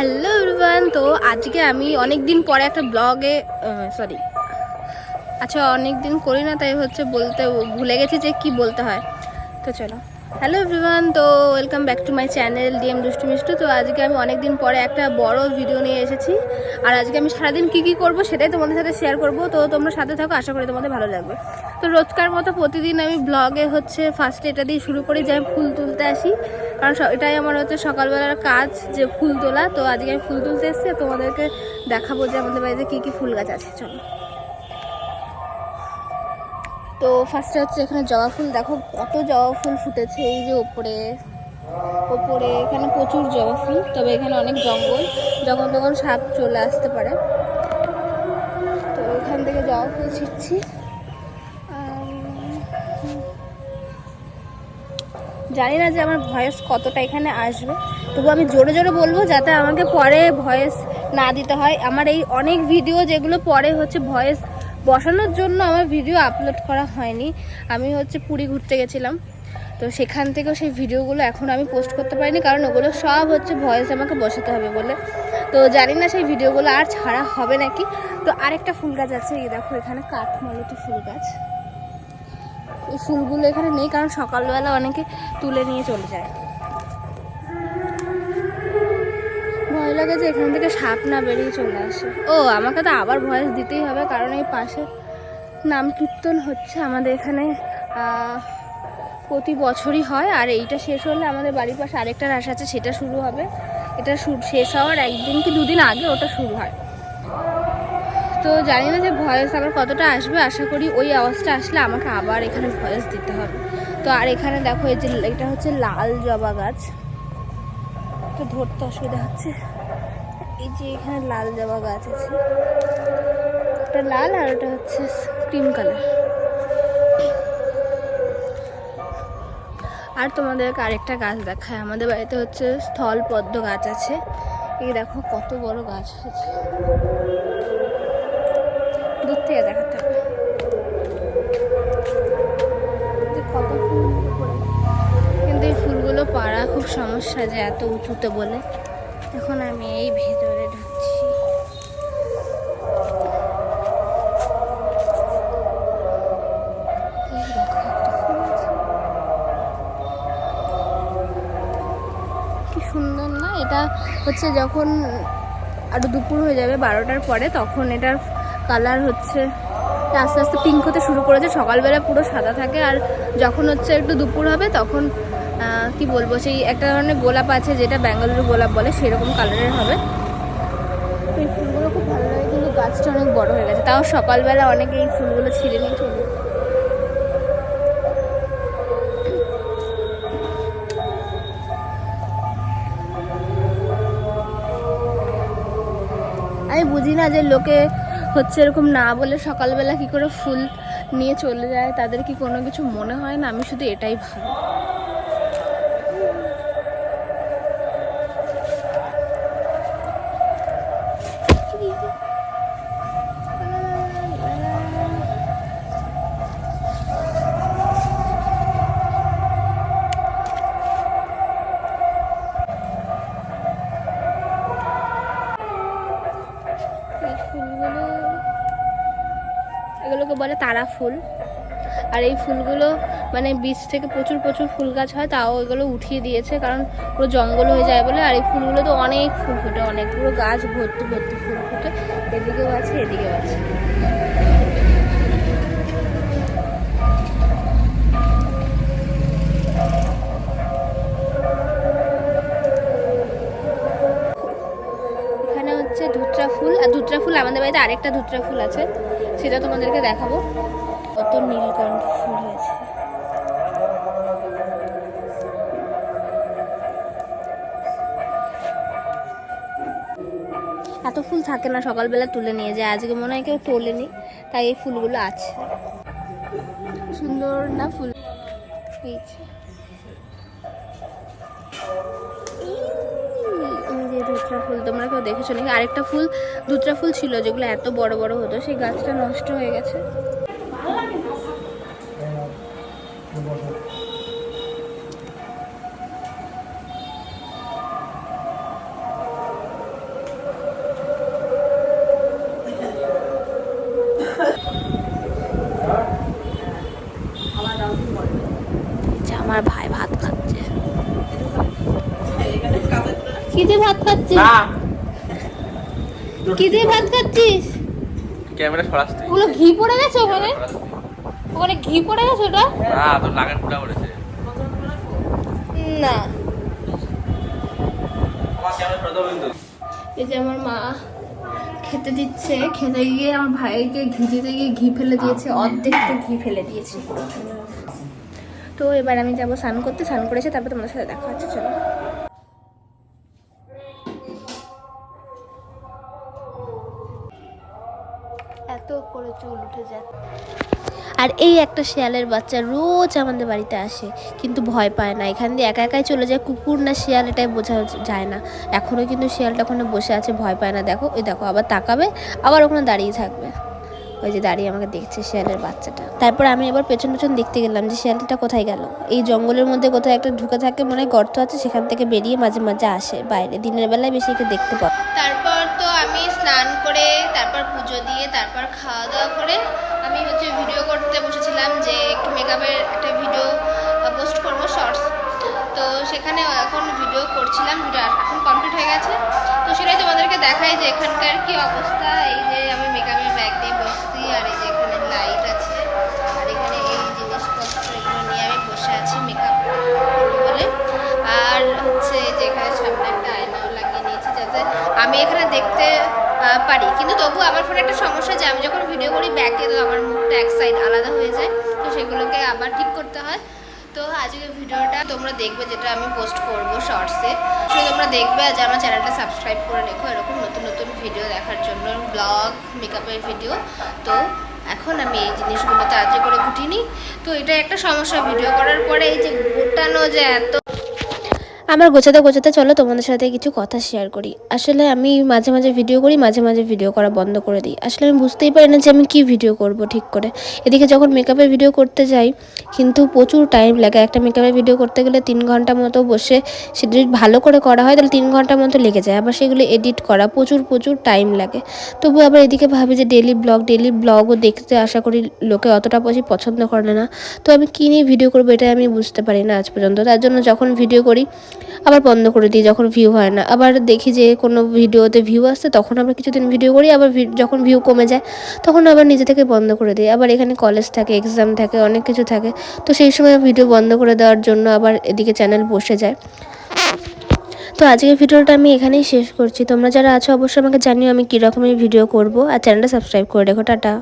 Hello everyone. তো আজকে আমি অনেক দিন পরে একটা ব্লগে অনেক দিন করি না, তাই হচ্ছে বলতে ভুলে গেছি যে কি বলতে হয়। তো চলো, হ্যালো এভরিওয়ান, তো welcome back to my channel DM দুষ্টু মিষ্টু। তো আজকে আমি অনেক দিন পরে একটা বড় ভিডিও নিয়ে এসেছি, আর আজকে আমি সারাদিন কী করবো সেটাই তোমাদের সাথে শেয়ার করবো। তো তোমরা সাথে থাকো, আশা করি তোমাদের ভালো লাগবে। তো রোজকার মতো প্রতিদিন আমি ব্লগে হচ্ছে ফার্স্টে এটা দিয়ে শুরু করি যে আমি ফুল তুলতে আসি, কারণ এটাই আমার হচ্ছে সকালবেলার কাজ, যে ফুল তোলা। তো আজকে আমি ফুল তুলতে এসেছি, তোমাদেরকে দেখাবো যে আমাদের বাড়িতে কী কী ফুল গাছ আছে। চলো, তো ফার্স্টে হচ্ছে এখানে জবা ফুল, দেখো কত জবা ফুল ফুটেছে। এই যে ওপরে এখানে প্রচুর জবা ফুল, তবে এখানে অনেক জঙ্গল, যখন তখন সাপ চলে আসতে পারে। তো এখান থেকে জবা ফুল ছিটছি। জানি না যে আমার ভয়েস কতটা এখানে আসবে, তবু আমি জোরে জোরে বলবো যাতে আমাকে পরে ভয়েস না দিতে হয়। আমার এই অনেক ভিডিও যেগুলো পরে হচ্ছে ভয়েস বসানোর জন্য আমার ভিডিও আপলোড করা হয়নি। আমি হচ্ছে পুরী ঘুরতে গেছিলাম, তো সেখান থেকেও সেই ভিডিওগুলো এখন আমি পোস্ট করতে পারিনি, কারণ ওগুলো সব হচ্ছে ভয়েস আমাকে বসাতে হবে বলে। তো জানি না সেই ভিডিওগুলো আর ছাড়া হবে নাকি। তো আরেকটা ফুল গাছ আছে, এই দেখো এখানে কাঠমালতি ফুল গাছ। এই ফুলগুলো এখানে নেই, কারণ সকালবেলা অনেকে তুলে নিয়ে চলে যায়। ভয় লাগে যে এখান থেকে সাপ না বেরিয়ে চলে আসে। ও, আমাকে তো আবার ভয়েস দিতেই হবে, কারণ এই পাশে নাম কীর্তন হচ্ছে আমাদের এখানে, প্রতি বছরই হয়। আর এইটা শেষ হলে আমাদের বাড়ির পাশে আরেকটা রাস আছে, সেটা শুরু হবে। এটা শেষ হওয়ার একদিন কি দুদিন আগে ওটা শুরু হয়। তো জানি না যে ভয়েস আবার কতটা আসবে, আশা করি ওই আওয়াজটা আসলে আমাকে আবার এখানে ভয়েস দিতে হবে। তো আর এখানে দেখো, এই যে এটা হচ্ছে লাল জবা গাছ, তো ধরতে অসুবিধা হচ্ছে। এই যে এখানে লাল জবা গাছ আছে, ওটা লাল আর ওটা হচ্ছে ক্রিম কালার। আর তোমাদেরকে আরেকটা গাছ দেখায়, আমাদের বাড়িতে হচ্ছে স্থল পদ্ম গাছ আছে। এই দেখো কত বড় গাছ হয়েছে, দূর থেকে দেখাতে হবে কত ফুল পড়ে। কিন্তু এই ফুলগুলো পাড়া খুব সমস্যা, যে এত উঁচুতে বলে। এখন আমি এই ভেতরে ঢুকছি। কি সুন্দর না? এটা হচ্ছে যখন আরো দুপুর হয়ে যাবে 12টার পরে, তখন এটার কালার হচ্ছে আস্তে আস্তে পিঙ্ক হতে শুরু করেছে। সকালবেলা পুরো সাদা থাকে, আর যখন হচ্ছে একটু দুপুর হবে তখন কি বলবো, সেই একটা ধরনের গোলাপ আছে যেটা ব্যাঙ্গালুরু গোলাপ বলে, সেরকম কালারের হবে। এই ফুলগুলো খুব ভালো লাগে, কিন্তু গাছটা অনেক বড় হয়ে গেছে। তাও সকালবেলা অনেকে এই ফুলগুলো ছিঁড়ে নিয়ে চলে। আমি বুঝি না যে লোকে হচ্ছে এরকম না বলে সকালবেলা কি করে ফুল নিয়ে চলে যায়, তাদের কি কোনো কিছু মনে হয় না? আমি শুধু এটাই ভাবি। এগুলোকে বলে তারা ফুল। আর এই ফুলগুলো মানে বীজ থেকে প্রচুর ফুল গাছ হয়, তাও এগুলো উঠিয়ে দিয়েছে, কারণ পুরো জঙ্গল হয়ে যায় বলে। আর এই ফুলগুলো তো অনেক ফুল ফোটে, অনেক, পুরো গাছ ভর্তি ফুল ফোটে। এদিকেও আছে, এদিকেও আছে। এখানে হচ্ছে ধুত্রা ফুল, আর ধুত্রা ফুল আমাদের বাড়িতে আরেকটা ধুত্রা ফুল আছে, সেটা তোমাদেরকে দেখাবো। কত নীলকণ্ঠ ফুল হয়েছে। এত ফুল থাকে না, সকালবেলা তুলে নিয়ে যায়। আজকে মনে হয় কেউ তোলেনি, তাই এই ফুলগুলো আছে। সুন্দর না ফুল? ধুত্রা ফুল তোমরা কেউ দেখেছো নাকি? আরেকটা ফুল ধুত্রা ফুল ছিল যেগুলো এত বড় বড় হতো, সেই গাছটা নষ্ট হয়ে গেছে। কি দিয়ে ভাত খাচ্ছিস? কি দিয়ে ভাত খাচ্ছিস? ক্যামেরা সরাসরি ওগুলো ঘি পড়ে গেছে ওখানে? ওখানে ঘি পড়ে গেছে ওটা? না, তো লাগান ফুটা পড়েছে। না। আমার ক্যামেরা সরাতে কিন্তু। এই যে আমার মা খেতে দিচ্ছে, খেতে গিয়ে আমার ভাইকে ঘি দিতে গিয়ে ঘি ফেলে দিয়েছে, অর্ধেক তো ঘি ফেলে দিয়েছে। তো এবার আমি যাবো স্নান করতে, স্নান করেছে তারপর তোমাদের সাথে দেখা হচ্ছে। চলো। এত করে চুল উঠে যায়। আর এই একটা শিয়ালের বাচ্চা রোজ আমাদের বাড়িতে আসে, কিন্তু ভয় পায় না, এখান দিয়ে একা একাই চলে যায়। কুকুর না শিয়াল এটাই বোঝা যায় না। এখনও কিন্তু শিয়ালটা ওখানে বসে আছে, ভয় পায় না। দেখো, ওই দেখো, আবার তাকাবে, আবার ওখানে দাঁড়িয়ে থাকবে। ওই যে দাঁড়িয়ে আমাকে দেখছে শিয়ালের বাচ্চাটা। তারপর আমি এবার পেছন পেছন দেখতে গেলাম যে শিয়ালটা কোথায় গেল। এই জঙ্গলের মধ্যে কোথায় একটা ঢুকে থাকে, মনে হয় গর্ত আছে, সেখান থেকে বেরিয়ে মাঝে মাঝে আসে বাইরে। দিনের বেলায় বেশি একে দেখতে পাবো। তারপর তো আমি স্নান করে, তারপর পুজো দিয়ে, তারপর খাওয়া দাওয়া করে আমি ভিডিও করতে বসেছিলাম, যে একটু মেকআপের একটা ভিডিও পোস্ট করবো, শর্টস। তো সেখানে এখন ভিডিও করছিলাম, ভিডিও এখন কমপ্লিট হয়ে গেছে। তো সেটাই তোমাদেরকে দেখাই যে এখানকার কি অবস্থা। এই যে আমি মেকআপের ব্যাগ দিয়ে বসছি, আর এই যে এখানে লাইট আছে, আর এখানে এই জিনিসপত্র এগুলো নিয়ে আমি বসে আছি মেকআপ করবো বলে। আর হচ্ছে যে এখানে সামনে একটা আয়নাও লাগিয়ে নিয়েছি, যাতে আমি এখানে দেখতে পারি। কিন্তু তবু আমার ফোনে একটা সমস্যা, যে আমি যখন ভিডিও করি ব্যাকে, তো আমার মুখটা এক সাইড আলাদা হয়ে যায়, তো সেগুলোকে আবার ঠিক করতে হয়। তো আজকের ভিডিওটা তোমরা দেখবে, যেটা আমি পোস্ট করবো শর্টসে, সেটা তোমরা দেখবে। আর আমার চ্যানেলটা সাবস্ক্রাইব করে রেখো এরকম নতুন নতুন ভিডিও দেখার জন্য, ব্লগ, মেকআপের ভিডিও। তো এখন আমি এই জিনিসগুলো তাড়াতাড়ি করে গুটিয়ে নিই। তো এটা একটা সমস্যা, ভিডিও করার পরে এই যে গোটানো যে এত। আমার গোছাতে গোছাতে চলো তোমাদের সাথে কিছু কথা শেয়ার করি। আসলে আমি মাঝে মাঝে ভিডিও করি, মাঝে মাঝে ভিডিও করা বন্ধ করে দিই। আসলে আমি বুঝতেই পারি না যে আমি কী ভিডিও করব ঠিক করে। এদিকে যখন মেকআপের ভিডিও করতে যাই, কিন্তু প্রচুর টাইম লাগে। একটা মেকআপের ভিডিও করতে গেলে 3 ঘন্টা মতো বসে, সে যদি ভালো করে করা হয় তাহলে 3 ঘন্টার মতো লেগে যায়। আবার সেগুলো এডিট করা প্রচুর টাইম লাগে। তবু আবার এদিকে ভাবি যে ডেলি ব্লগও দেখতে আশা করি লোকে অতটা বেশি পছন্দ করে না। তো আমি কী নিয়ে ভিডিও করবো এটাই আমি বুঝতে পারি না আজ পর্যন্ত। তার জন্য যখন ভিডিও করি আবার বন্ধ করে দিই, যখন ভিউ হয় না। আবার দেখি যে কোনো ভিডিওতে ভিউ আসছে, তখন আবার কিছুদিন ভিডিও করি, আবার যখন ভিউ কমে যায় তখন আবার নিজে থেকে বন্ধ করে দিই। আবার এখানে কলেজ থাকে, এক্সাম থাকে, অনেক কিছু থাকে, তো সেই সময় ভিডিও বন্ধ করে দেওয়ার জন্য আবার এদিকে চ্যানেল বসে যায়। তো আজকের ভিডিওটা আমি এখানেই শেষ করছি। তোমরা যারা আছো অবশ্যই আমাকে জানিও আমি কী রকমের ভিডিও করব, আর চ্যানেলটা সাবস্ক্রাইব করে রেখো। টাটা।